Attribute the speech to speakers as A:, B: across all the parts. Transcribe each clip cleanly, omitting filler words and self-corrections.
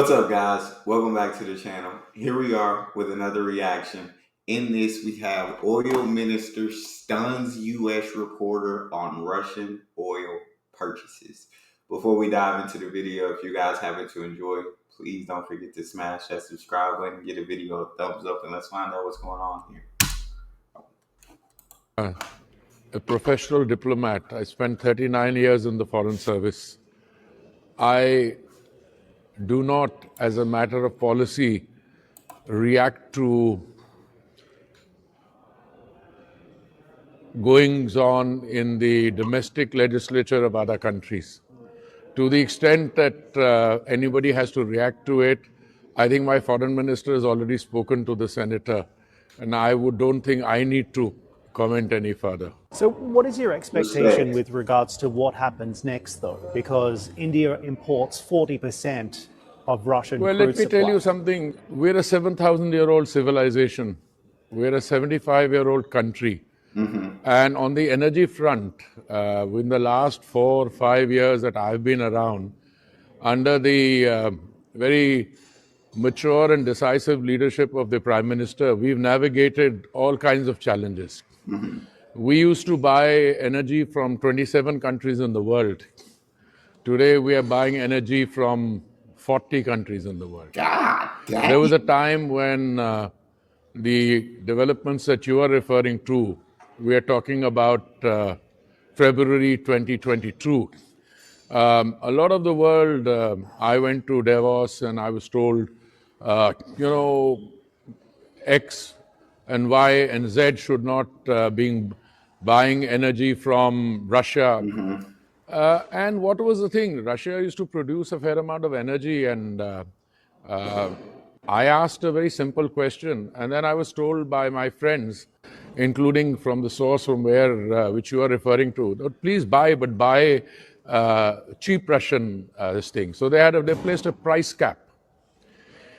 A: What's up, guys? Welcome back to the channel. Here we are with another reaction. In this, we have oil minister stuns U.S. reporter on Russian oil purchases. Before we dive into the video, if you guys happen to enjoy, please don't forget to smash that subscribe button, get a video a thumbs up, and let's find out what's going on here.
B: A professional diplomat. I spent 39 years in the Foreign Service. I do not, as a matter of policy, react to goings on in the domestic legislature of other countries. To the extent that anybody has to react to it, I think my foreign minister has already spoken to the senator, and don't think I need to comment any further.
C: So, what is your expectation
A: Respect.
C: with regards to what happens next, though? Because India imports 40% of Russian
B: Well,
C: crude
B: let me tell you
C: supply.
B: something. We're a 7,000-year-old civilization. We're a 75-year-old country. And on the energy front, in the last 4 or 5 years that I've been around, under the very mature and decisive leadership of the Prime Minister, we've navigated all kinds of challenges. We used to buy energy from 27 countries in the world. Today, we are buying energy from 40 countries in the world.
A: God
B: There
A: dang.
B: was a time when the developments that you are referring to, we are talking about February 2022. A lot of the world, I went to Davos and I was told, X and Y and Z should not be buying energy from Russia. And what was the thing? Russia used to produce a fair amount of energy, and I asked a very simple question, and then I was told by my friends, including from the source from where which you are referring to, that please buy, but buy cheap Russian this thing. So they placed a price cap.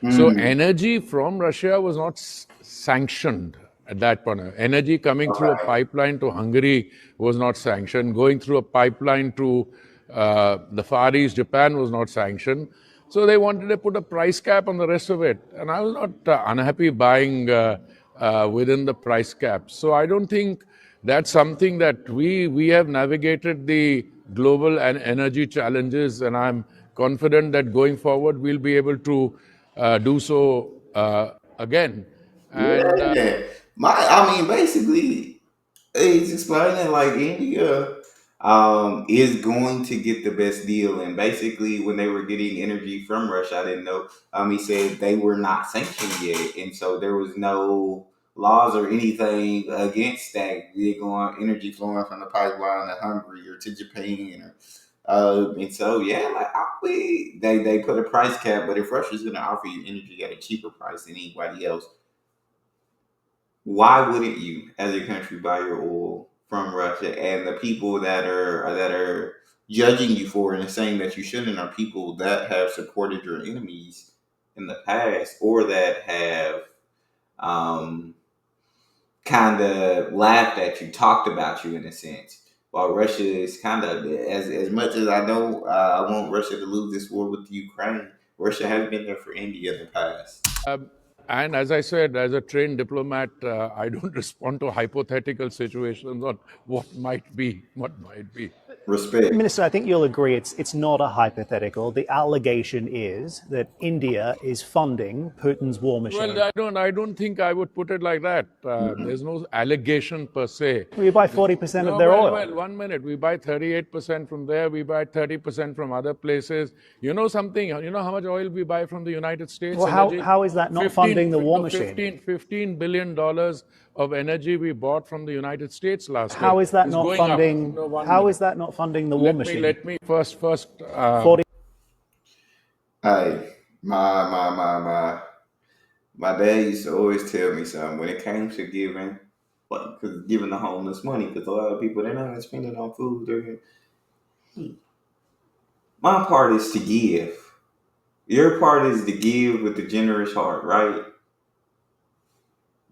B: So energy from Russia was not sanctioned at that point. Energy coming through a
A: Okay.
B: pipeline to Hungary was not sanctioned. Going through a pipeline to the Far East, Japan was not sanctioned. So they wanted to put a price cap on the rest of it. And I was not unhappy buying within the price cap. So I don't think that's something that we have navigated the global and energy challenges, and I'm confident that going forward we'll be able to do so again. And
A: Yeah. Basically, he's explaining like India is going to get the best deal, and basically when they were getting energy from Russia, I didn't know. He said they were not sanctioned yet, and so there was no laws or anything against that. They're going energy flowing from the pipeline to Hungary or to Japan, or and so yeah, they put a price cap. But if Russia's going to offer you energy at a cheaper price than anybody else, why wouldn't you, as a country, buy your oil from Russia? And the people that are judging you for it and saying that you shouldn't are people that have supported your enemies in the past, or that have um, kind of laughed at you, talked about you in a sense. While Russia is kind of, as much as I know, I want Russia to lose this war with Ukraine. Russia has been there for India in the past.
B: and as I said, as a trained diplomat, I don't respond to hypothetical situations on what might be, what might be.
A: Respect.
C: Minister, I think you'll agree it's not a hypothetical. The allegation is that India is funding Putin's war machine.
B: Well, I don't think I would put it like that. There's no allegation per se.
C: We buy 40% of
B: No,
C: their
B: well,
C: oil.
B: well, 1 minute. We buy 38% from there. We buy 30% from other places. You know something? You know how much oil we buy from the United States?
C: Well,
B: Energy?
C: how is that not funding the war machine?
B: $15 billion of energy we bought from the United States last year.
C: How is that
B: It's
C: not
B: going up.
C: funding?
B: No, 1
C: How
B: minute.
C: is that not funding the war machine?
B: Let me first.
C: 40.
A: Hey, my dad used to always tell me something when it came to giving, like, cause giving the homeless money, because a lot of people they're not gonna spend it on food. My part is to give. Your part is to give with a generous heart, right?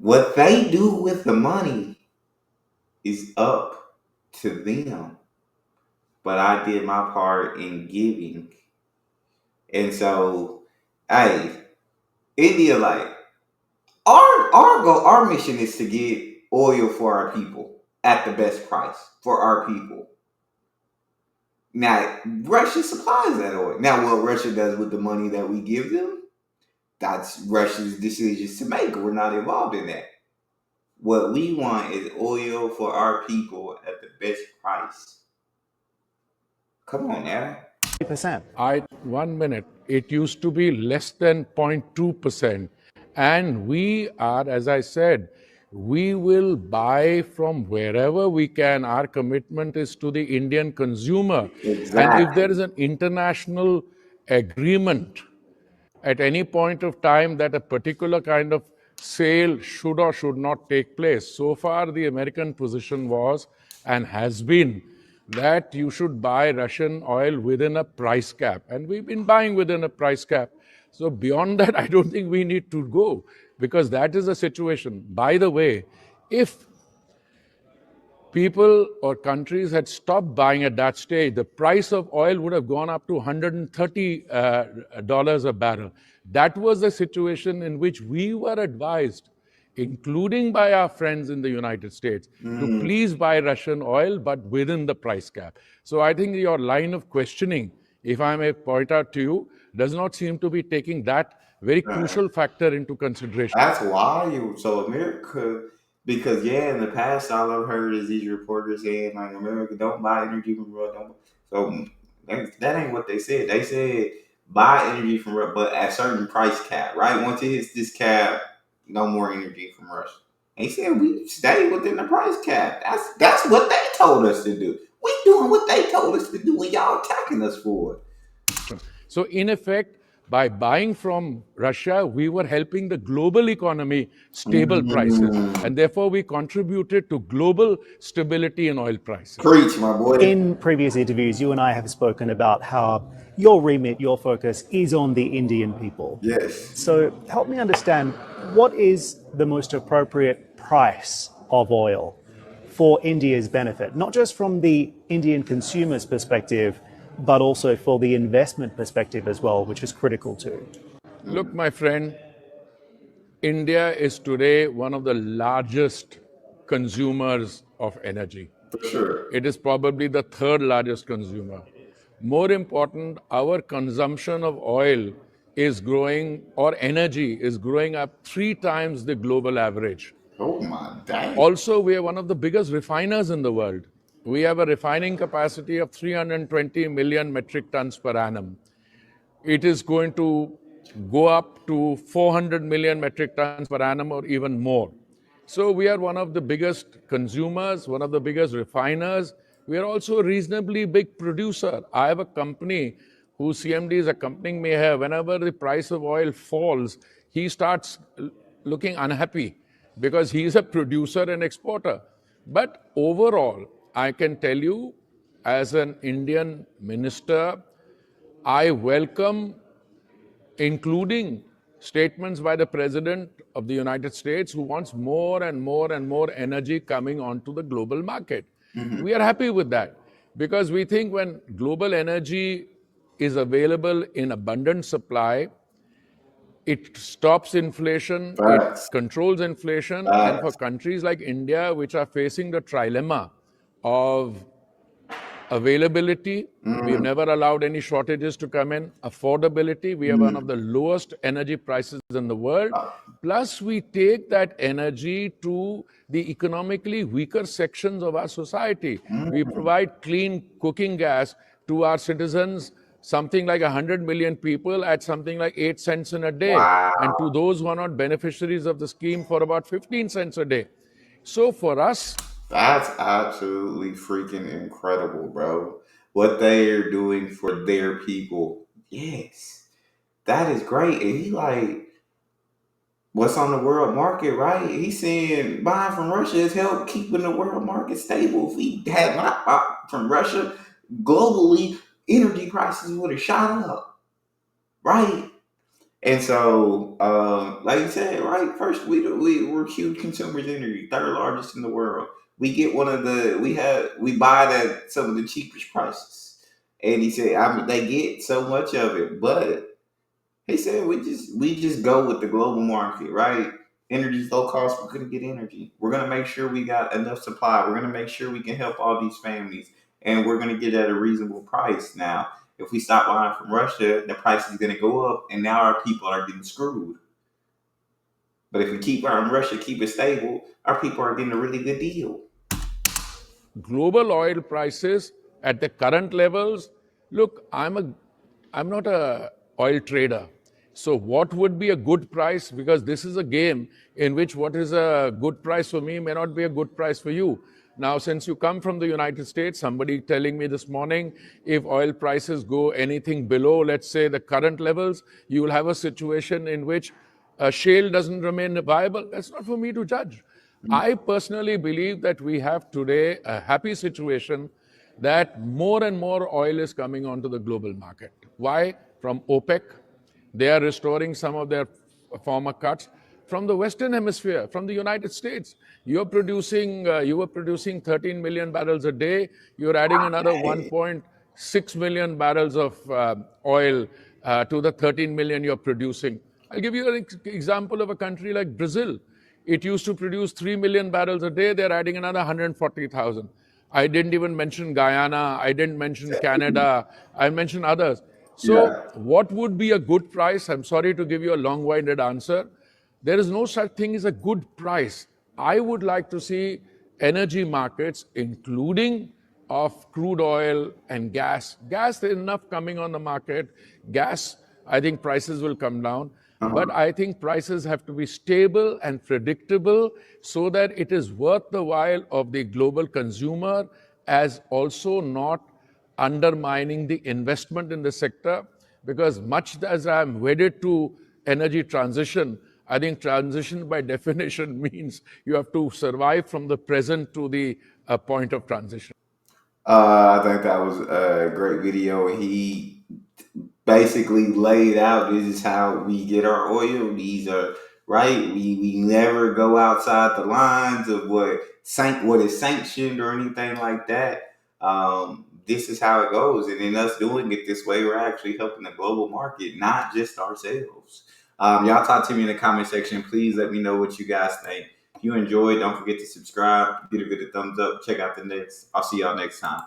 A: What they do with the money is up to them. But I did my part in giving, and so Hey, India, like our mission is to get oil for our people at the best price for our people. Now, Russia supplies that oil. Now, what Russia does with the money that we give them, that's Russia's decisions to make. We're not involved in that. What we want is oil for our people at the best price. Come on now.
C: 1%.
B: 1 minute. It used to be less than 0.2%. And we are, as I said, we will buy from wherever we can. Our commitment is to the Indian consumer. And if there
A: Exactly.
B: is an international agreement at any point of time that a particular kind of sale should or should not take place. So far, the American position was and has been that you should buy Russian oil within a price cap. And we've been buying within a price cap. So beyond that, I don't think we need to go because that is the situation. By the way, if people or countries had stopped buying at that stage, the price of oil would have gone up to $130 a barrel. That was the situation in which we were advised, including by our friends in the United States, to please buy Russian oil, but within the price cap. So I think your line of questioning, if I may point out to you, does not seem to be taking that very crucial factor into consideration.
A: That's why so America, because yeah, in the past all I've heard is these reporters saying like America don't buy energy from Russia. So that ain't what they said. They said buy energy from Russia, but at a certain price cap, right? Once it hits this cap, no more energy from Russia. And he said we stay within the price cap. That's what they told us to do. We doing what they told us to do, and y'all attacking us for it.
B: So, in effect, by buying from Russia, we were helping the global economy stable prices. And therefore, we contributed to global stability in oil prices.
A: Preach, my boy.
C: In previous interviews, you and I have spoken about how your remit, your focus is on the Indian people.
A: Yes.
C: So help me understand, what is the most appropriate price of oil for India's benefit, not just from the Indian consumer's perspective, but also for the investment perspective as well, which is critical too?
B: Look, my friend, India is today one of the largest consumers of energy.
A: For sure.
B: It is probably the third largest consumer. More important, our consumption of oil is growing, or energy is growing up 3 times the global average.
A: Oh my dang.
B: Also, we are one of the biggest refiners in the world. We have a refining capacity of 320 million metric tons per annum. It is going to go up to 400 million metric tons per annum or even more. So we are one of the biggest consumers, one of the biggest refiners. We are also a reasonably big producer. I have a company whose CMD is accompanying me here. Whenever the price of oil falls, he starts looking unhappy because he is a producer and exporter. But overall, I can tell you, as an Indian minister, I welcome, including statements by the President of the United States, who wants more and more and more energy coming onto the global market. We are happy with that because we think when global energy is available in abundant supply, it stops inflation,
A: Facts.
B: it controls inflation,
A: Facts.
B: and for countries like India, which are facing the trilemma of availability, we've never allowed any shortages to come in. Affordability, we have one of the lowest energy prices in the world. Plus, we take that energy to the economically weaker sections of our society. We provide clean cooking gas to our citizens, something like 100 million people at something like 8 cents in a day.
A: Wow.
B: And to those who are not beneficiaries of the scheme, for about 15 cents a day. So for us,
A: that's absolutely freaking incredible, bro. What they are doing for their people. Yes. That is great. And he like, what's on the world market, right? He's saying buying from Russia has helped keeping the world market stable. If we had not bought from Russia, globally, energy prices would have shot up. Right? And so, like you said, right? First, we're huge consumers of energy, third largest in the world. We get we buy it at some of the cheapest prices. And he said, they get so much of it, but He said we just go with the global market, right? Energy's low cost. We're gonna get energy. We're gonna make sure we got enough supply. We're gonna make sure we can help all these families, and we're gonna get at a reasonable price. Now, if we stop buying from Russia, the price is gonna go up, and now our people are getting screwed. But if we keep buying Russia, keep it stable, our people are getting a really good deal.
B: Global oil prices at the current levels, look, I'm not a oil trader. So what would be a good price? Because this is a game in which what is a good price for me may not be a good price for you. Now, since you come from the United States, somebody telling me this morning, if oil prices go anything below, let's say, the current levels, you will have a situation in which shale doesn't remain viable. That's not for me to judge. I personally believe that we have today a happy situation that more and more oil is coming onto the global market. Why? From OPEC. They are restoring some of their former cuts. From the Western Hemisphere, from the United States, you were producing 13 million barrels a day. You're adding another 1.6 million barrels of oil to the 13 million you're producing. I'll give you an example of a country like Brazil. It used to produce 3 million barrels a day. They're adding another 140,000. I didn't even mention Guyana. I didn't mention Canada. I mentioned others. So,
A: Yeah.
B: what would be a good price? I'm sorry to give you a long winded answer. There is no such thing as a good price. I would like to see energy markets, including of crude oil and gas. Gas, there's enough coming on the market. Gas, I think prices will come down. But I think prices have to be stable and predictable so that it is worth the while of the global consumer, as also not undermining the investment in the sector. Because much as I'm wedded to energy transition, I think transition by definition means you have to survive from the present to the point of transition.
A: I think that was a great video. He basically laid out this is how we get our oil. These are right. We never go outside the lines of what is sanctioned or anything like that. This is how it goes, and in us doing it this way, we're actually helping the global market, not just ourselves. Y'all talk to me in the comment section. Please let me know what you guys think. If you enjoyed, don't forget to subscribe, give it a thumbs up. Check out the next. I'll see y'all next time.